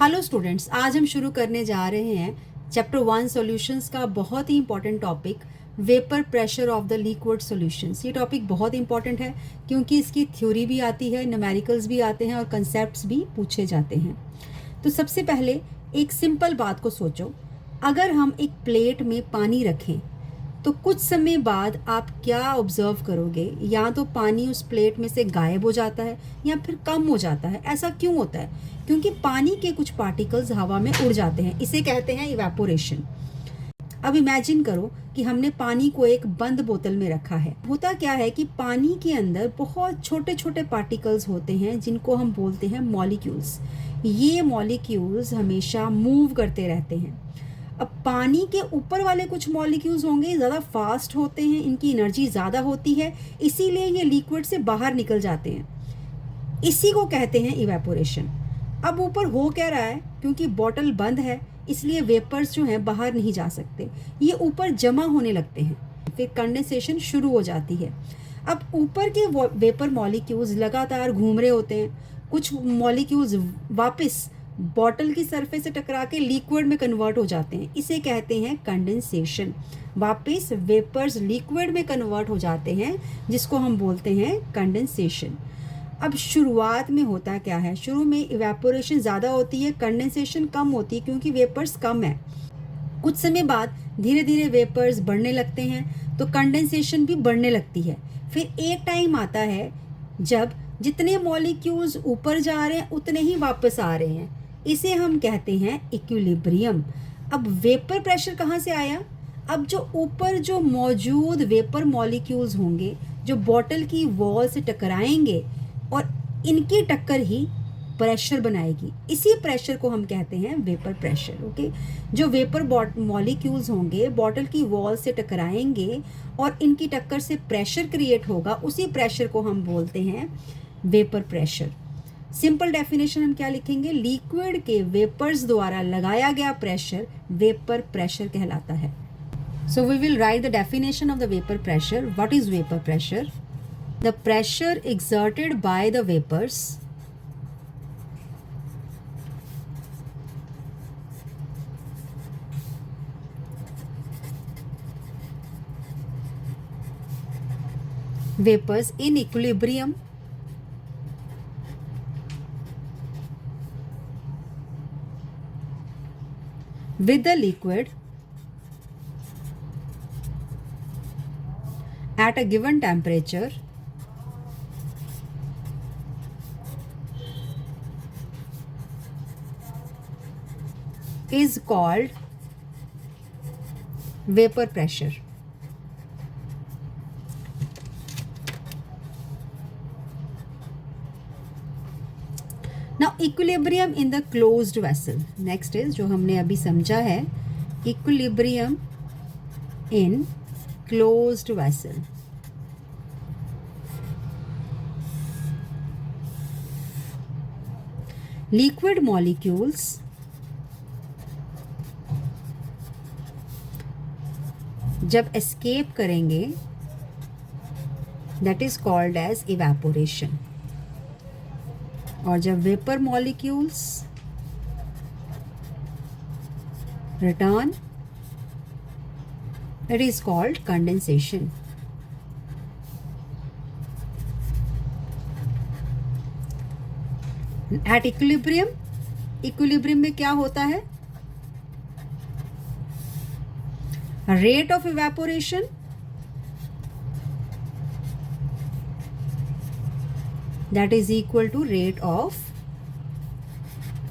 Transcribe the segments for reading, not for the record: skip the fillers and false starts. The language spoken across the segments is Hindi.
हेलो स्टूडेंट्स, आज हम शुरू करने जा रहे हैं चैप्टर 1 सॉल्यूशंस का बहुत ही important topic vapour pressure of the liquid solutions. ये टॉपिक बहुत इंपॉर्टेंट है क्योंकि इसकी थ्योरी भी आती है, न्यूमेरिकल्स भी आते हैं और कंसेप्ट्स भी पूछे जाते हैं। तो सबसे पहले एक सिंपल बात को सोचो, अगर हम एक प्लेट में पानी रखें तो कुछ समय बाद आप क्या ऑब्जर्व करोगे? या तो पानी उस प्लेट में से गायब हो जाता है या फिर कम हो जाता है। ऐसा क्यों होता है? क्योंकि पानी के कुछ पार्टिकल्स हवा में उड़ जाते हैं, इसे कहते हैं इवेपोरेशन। अब इमेजिन करो कि हमने पानी को एक बंद बोतल में रखा है। होता क्या है कि पानी के अंदर बहुत छोटे छोटे पार्टिकल्स होते हैं जिनको हम बोलते हैं मॉलिक्यूल्स। ये मॉलिक्यूल्स हमेशा मूव करते रहते हैं। अब पानी के ऊपर वाले कुछ मॉलिक्यूल्स होंगे, ज़्यादा फास्ट होते हैं, इनकी एनर्जी ज़्यादा होती है, इसीलिए ये लिक्विड से बाहर निकल जाते हैं। इसी को कहते हैं इवेपोरेशन। अब ऊपर हो क्या रहा है? क्योंकि बॉटल बंद है इसलिए वेपर्स जो हैं बाहर नहीं जा सकते, ये ऊपर जमा होने लगते हैं, फिर कंडेंसेशन शुरू हो जाती है। अब ऊपर के वेपर मॉलिक्यूल्स लगातार घूम रहे होते हैं, कुछ मॉलिक्यूल्स वापस बॉटल की सरफेस से टकरा के लिक्विड में कन्वर्ट हो जाते हैं, इसे कहते हैं कंडेंसेशन। वापस वेपर्स लिक्विड में कन्वर्ट हो जाते हैं जिसको हम बोलते हैं कंडेंसेशन। अब शुरुआत में होता क्या है? शुरू में इवेपोरेशन ज़्यादा होती है, कंडेंसेशन कम होती है क्योंकि वेपर्स कम है। कुछ समय बाद धीरे धीरे वेपर्स बढ़ने लगते हैं तो कंडेंसेशन भी बढ़ने लगती है। फिर एक टाइम आता है जब जितने मॉलिक्यूल्स ऊपर जा रहे हैं उतने ही वापस आ रहे हैं, इसे हम कहते हैं इक्विलिब्रियम। अब वेपर प्रेशर कहाँ से आया? अब जो ऊपर जो मौजूद वेपर मॉलिक्यूल्स होंगे जो बॉटल की वॉल से टकराएंगे और इनकी टक्कर ही प्रेशर बनाएगी, इसी प्रेशर को हम कहते हैं वेपर प्रेशर। ओके, जो वेपर मॉलिक्यूल्स होंगे बॉटल की वॉल से टकराएंगे और इनकी टक्कर से प्रेशर क्रिएट होगा, उसी प्रेशर को हम बोलते हैं वेपर प्रेशर। सिंपल डेफिनेशन हम क्या लिखेंगे? लिक्विड के वेपर्स द्वारा लगाया गया प्रेशर वेपर प्रेशर कहलाता है। So we will write the definition of the vapour pressure. What is vapour pressure? The pressure exerted by the vapors in equilibrium with the liquid at a given temperature is called vapor pressure. Now equilibrium in the closed vessel. Next is जो हमने अभी समझा है, equilibrium in closed vessel. Liquid molecules जब escape करेंगे that is called as evaporation, और जब vapour molecules return it is called condensation. At equilibrium, equilibrium में क्या होता है? Rate of evaporation that is equal to rate of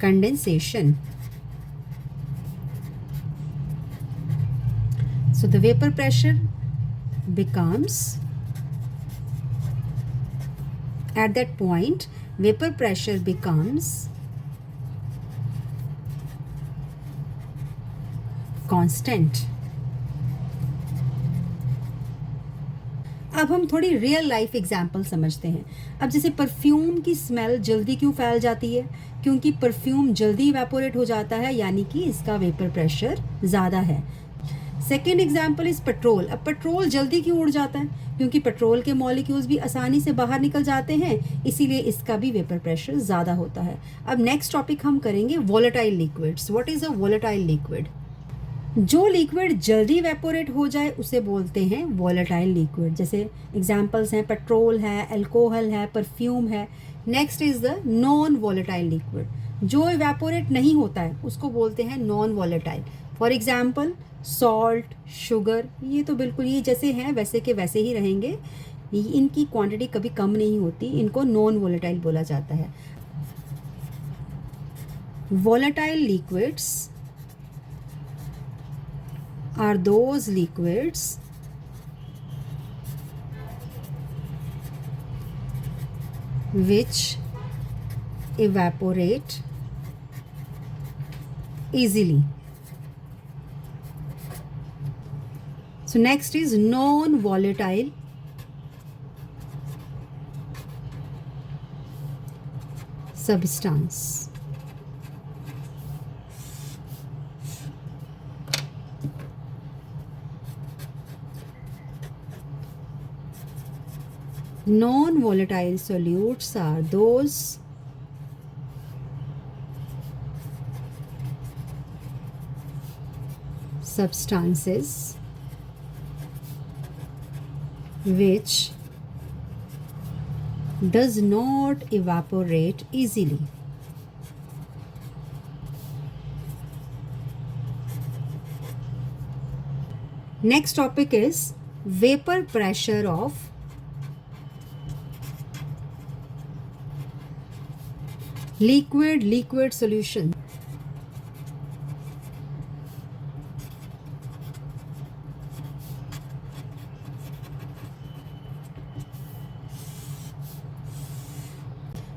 condensation. So the vapor pressure becomes, at that point vapor pressure becomes constant. अब हम थोड़ी रियल लाइफ एग्जाम्पल समझते हैं। अब जैसे परफ्यूम की स्मेल जल्दी क्यों फैल जाती है? क्योंकि परफ्यूम जल्दी इवेपोरेट हो जाता है, यानी कि इसका वेपर प्रेशर ज़्यादा है। Second example is petrol. अब पेट्रोल जल्दी क्यों उड़ जाता है? क्योंकि पेट्रोल के मॉलिक्यूल्स भी आसानी से बाहर निकल जाते हैं, इसीलिए इसका भी वेपर प्रेशर ज़्यादा होता है। अब नेक्स्ट टॉपिक हम करेंगे volatile liquids. What is a volatile liquid? जो लिक्विड जल्दी वेपोरेट हो जाए उसे बोलते हैं वोलेटाइल लिक्विड। जैसे एग्जांपल्स हैं पेट्रोल है, अल्कोहल है, परफ्यूम है। Next is the non volatile liquid, जो इवेपोरेट नहीं होता है उसको बोलते हैं non volatile. For example salt, sugar, ये तो बिल्कुल ये जैसे हैं वैसे के वैसे ही रहेंगे, इनकी क्वांटिटी कभी कम नहीं होती, इनको नॉन वोलेटाइल बोला जाता है। Volatile liquids are those liquids which evaporate easily. So next is non-volatile substance. Non-volatile solutes are those substances which does not evaporate easily. Next topic is vapor pressure of liquid solution.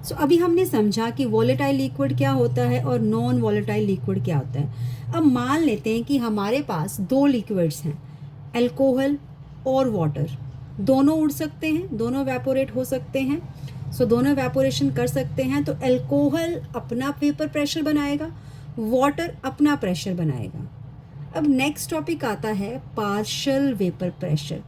सो अभी हमने समझा कि वोलेटाइल लिक्विड क्या होता है और नॉन वोलेटाइल लिक्विड क्या होता है। अब मान लेते हैं कि हमारे पास दो लिक्विड्स हैं, अल्कोहल और वाटर। दोनों उड़ सकते हैं, दोनों वेपोरेट हो सकते हैं। सो दोनों वेपोरेशन कर सकते हैं। तो अल्कोहल अपना वेपर प्रेशर बनाएगा, वाटर अपना प्रेशर बनाएगा। अब नेक्स्ट टॉपिक आता है पार्शियल वेपर प्रेशर।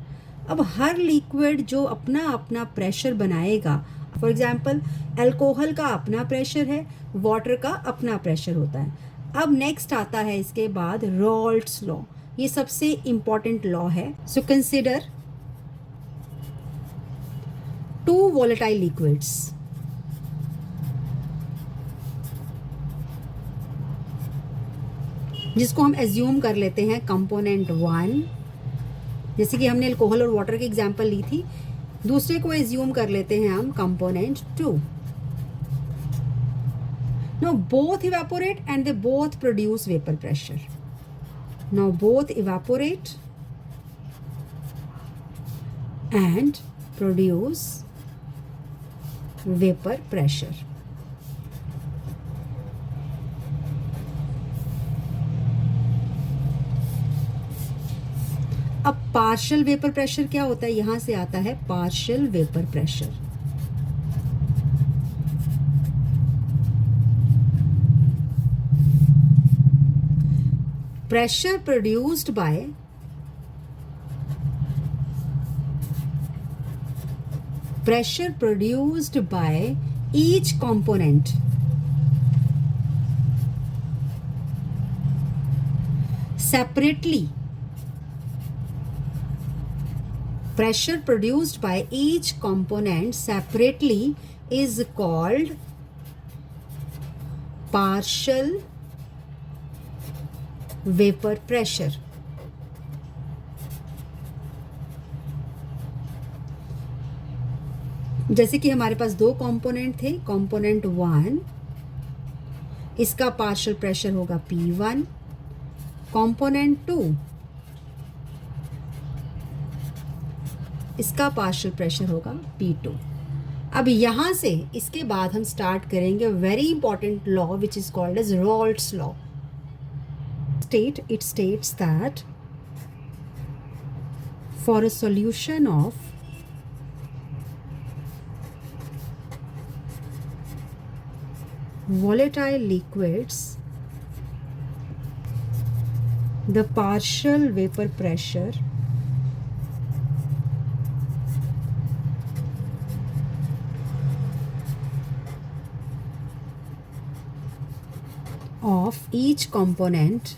अब हर लिक्विड जो अपना अपना प्रेशर बनाएगा, फॉर एग्जाम्पल अल्कोहल का अपना प्रेशर है, वाटर का अपना प्रेशर होता है। अब नेक्स्ट आता है इसके बाद रॉल्ट्स लॉ। ये सबसे इंपॉर्टेंट लॉ है। So consider two volatile liquids, जिसको हम एज्यूम कर लेते हैं कंपोनेंट 1, जैसे कि हमने अल्कोहल और वाटर की एग्जांपल ली थी। दूसरे को एज्यूम कर लेते हैं हम component 2। Now both evaporate and they both produce vapour pressure. Now both evaporate and produce vapour pressure. अब पार्शियल वेपर प्रेशर क्या होता है? यहां से आता है partial vapour pressure. Pressure produced by each component separately. Pressure produced by each component separately is called partial vapor pressure. जैसे कि हमारे पास दो कंपोनेंट थे, कंपोनेंट 1 इसका पार्शियल प्रेशर होगा P1, कंपोनेंट 2 इसका पार्शियल प्रेशर होगा P2। अब यहां से इसके बाद हम स्टार्ट करेंगे very important law which is called as Raoult's law. It states that for a solution of volatile liquids, the partial vapor pressure of each component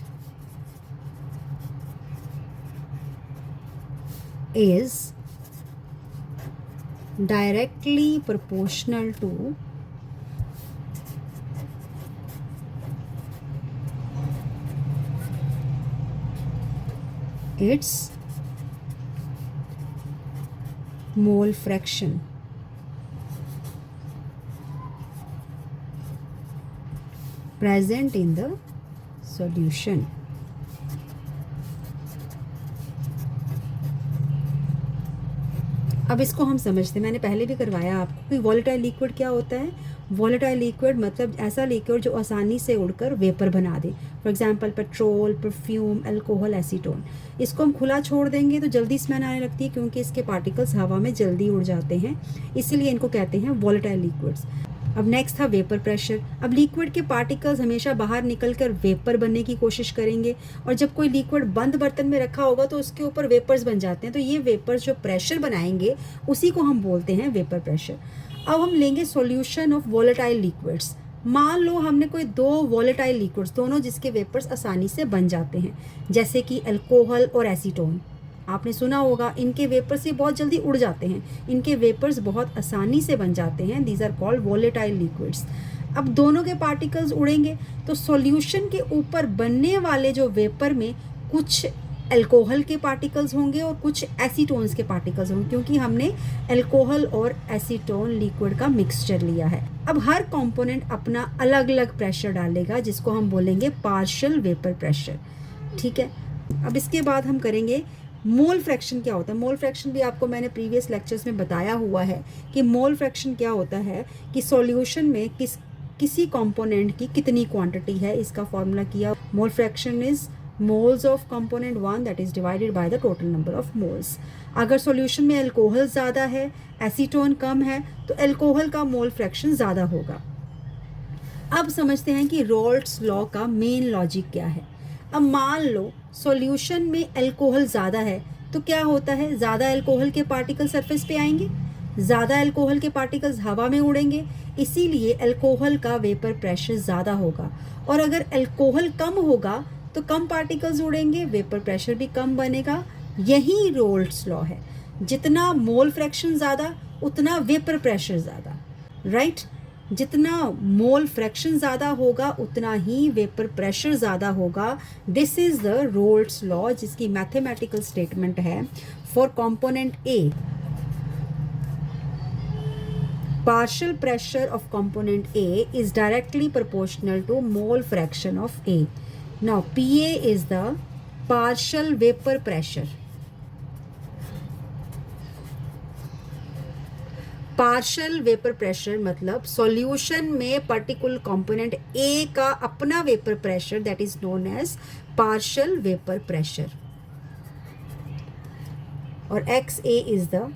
is directly proportional to its mole fraction. Present in the solution. अब इसको हम समझते हैं, मैंने पहले भी करवाया आपको कि वॉलेटाइल लिक्विड क्या होता है। वॉलेटाइल लिक्विड मतलब ऐसा लिक्विड जो आसानी से उड़कर वेपर बना दे। For example petrol, perfume, alcohol, acetone. इसको हम खुला छोड़ देंगे तो जल्दी स्मेल आने लगती है क्योंकि इसके पार्टिकल्स हवा में जल्दी उड़ जाते हैं, इसीलिए इनको कहते हैं वॉलेटाइल लिक्विड्स। अब नेक्स्ट था वेपर प्रेशर। अब लिक्विड के पार्टिकल्स हमेशा बाहर निकलकर वेपर बनने की कोशिश करेंगे और जब कोई लिक्विड बंद बर्तन में रखा होगा तो उसके ऊपर वेपर्स बन जाते हैं, तो ये वेपर्स जो प्रेशर बनाएंगे उसी को हम बोलते हैं वेपर प्रेशर। अब हम लेंगे सॉल्यूशन ऑफ वॉलेटाइल लिक्विड्स। मान लो हमने कोई दो वॉलेटाइल लिक्विड्स, दोनों जिसके वेपर्स आसानी से बन जाते हैं, जैसे कि अल्कोहल और एसीटोन। आपने सुना होगा इनके वेपर्स ये बहुत जल्दी उड़ जाते हैं, इनके वेपर्स बहुत आसानी से बन जाते हैं। These are called volatile liquids. अब दोनों के पार्टिकल्स उड़ेंगे तो सॉल्यूशन के ऊपर बनने वाले जो वेपर में कुछ अल्कोहल के पार्टिकल्स होंगे और कुछ एसीटोन्स के पार्टिकल्स होंगे, क्योंकि हमने अल्कोहल और एसीटोन लिक्विड का मिक्सचर लिया है। अब हर कंपोनेंट अपना अलग अलग प्रेशर डालेगा जिसको हम बोलेंगे पार्शियल वेपर प्रेशर। ठीक है, अब इसके बाद हम करेंगे मोल फ्रैक्शन क्या होता है। मोल फ्रैक्शन भी आपको मैंने प्रीवियस लेक्चर्स में बताया हुआ है कि मोल फ्रैक्शन क्या होता है कि सॉल्यूशन में किसी कंपोनेंट की कितनी क्वांटिटी है, इसका फॉर्मूला किया। Mole fraction is moles of component 1 that is divided by the total number of moles. अगर सॉल्यूशन में अल्कोहल ज़्यादा है, एसीटोन कम है, तो अल्कोहल का मोल फ्रैक्शन ज़्यादा होगा। अब समझते हैं कि रोल्ट्स लॉ का मेन लॉजिक क्या है। अब मान लो सॉल्यूशन में अल्कोहल ज़्यादा है तो क्या होता है, ज़्यादा अल्कोहल के पार्टिकल सरफेस पे आएंगे, ज़्यादा अल्कोहल के पार्टिकल्स हवा में उड़ेंगे, इसीलिए अल्कोहल का वेपर प्रेशर ज़्यादा होगा। और अगर अल्कोहल कम होगा तो कम पार्टिकल्स उड़ेंगे, वेपर प्रेशर भी कम बनेगा। यही रोल्ट्स लॉ है, जितना मोल फ्रैक्शन ज़्यादा उतना वेपर प्रेशर ज़्यादा, राइट। जितना मोल फ्रैक्शन ज़्यादा होगा उतना ही वेपर प्रेशर ज़्यादा होगा। This is the Raoult's law, जिसकी मैथमेटिकल स्टेटमेंट है for component A. partial pressure of component A is directly proportional to mole fraction of A. Now PA is the partial vapor pressure. Partial vapour pressure मतलब सॉल्यूशन में पर्टिकुलर कंपोनेंट ए का अपना vapour pressure, that is known as partial vapour pressure, और X A is the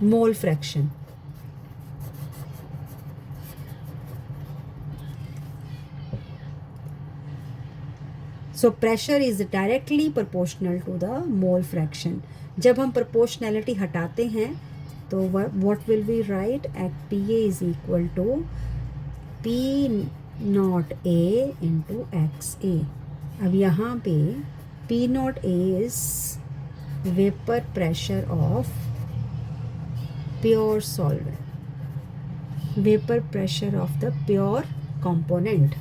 mole fraction. So pressure is directly proportional to the mole fraction. जब हम प्रोपोर्शनैलिटी हटाते हैं तो what will be right, at P A is equal to P naught A into X A. अब यहाँ पे P naught A is vapour pressure of pure solvent, vapour pressure of the pure component.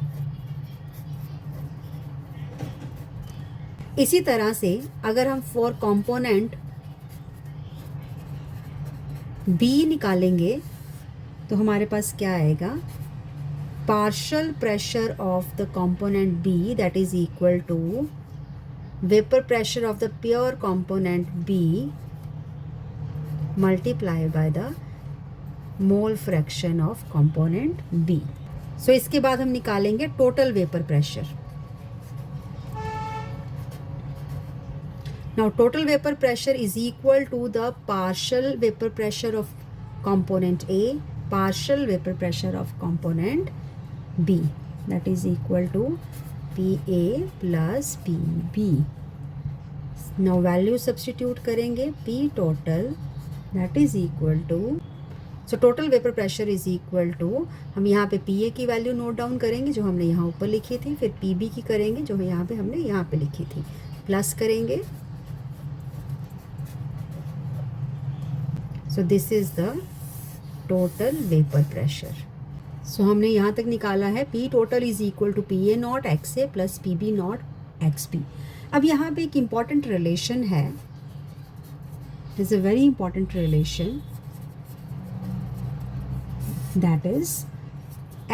इसी तरह से अगर हम फॉर कंपोनेंट बी निकालेंगे तो हमारे पास क्या आएगा, partial pressure of the component B that is equal to vapour pressure of the pure component B multiply by the mole fraction of component B. So इसके बाद हम निकालेंगे total vapour pressure. Now total vapor pressure is equal to the partial vapor pressure of component A, partial vapor pressure of component B, that is equal to PA plus PB। Now value substitute करेंगे, P total that is equal to, so total vapour pressure is equal to, हम यहाँ पे PA की वैल्यू नोट डाउन करेंगे जो हमने यहाँ ऊपर लिखी थी, फिर PB की करेंगे जो यहाँ पे हमने यहाँ पे लिखी थी, प्लस करेंगे। So this is the total vapour pressure. So हमने यहाँ तक निकाला है P total is equal to PA naught XA plus PB naught XB। अब यहाँ पे एक इम्पॉर्टेंट रिलेशन है, is a very important relation, that is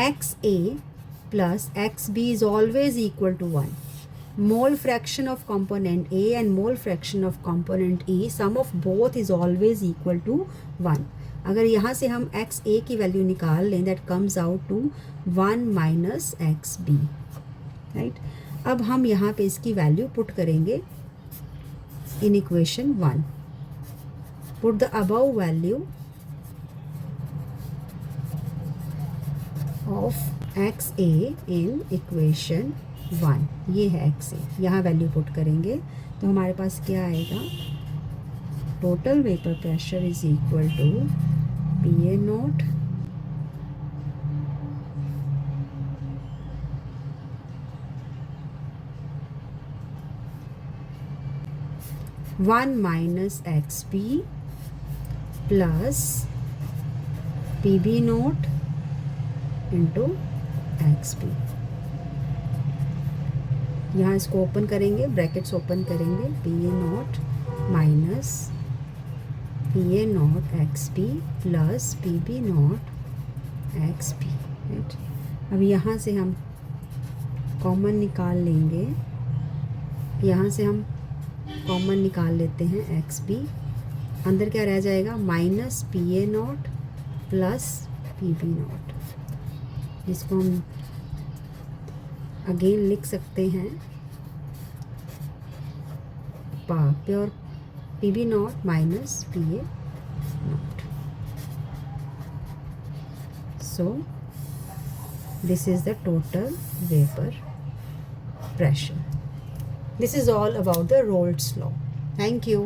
XA plus XB is always equal to 1. Mole fraction of component A and mole fraction of component E, sum of both is always equal to 1. अगर यहाँ से हम XA की वैल्यू निकाल लें, that comes out to 1 minus XB, right? अब हम यहाँ पे इसकी वैल्यू पुट करेंगे in equation 1. Put the above value of XA in equation 1, ये है XA, यहाँ वैल्यू पुट करेंगे तो हमारे पास क्या आएगा, total vapour pressure is equal to PA naught one minus XB plus PB naught into XB। यहाँ इसको ओपन करेंगे, ब्रैकेट्स ओपन करेंगे, PA naught minus PA naught XB plus PB naught XB, right. अब यहाँ से हम कॉमन निकाल लेंगे, यहाँ से हम कॉमन निकाल लेते हैं XB, अंदर क्या रह जाएगा, minus PA not plus PB not. इसको हम अगेन लिख सकते हैं, pure PB not minus PA not. So this is the total vapour pressure. This is all about the Rolle's law. Thank you.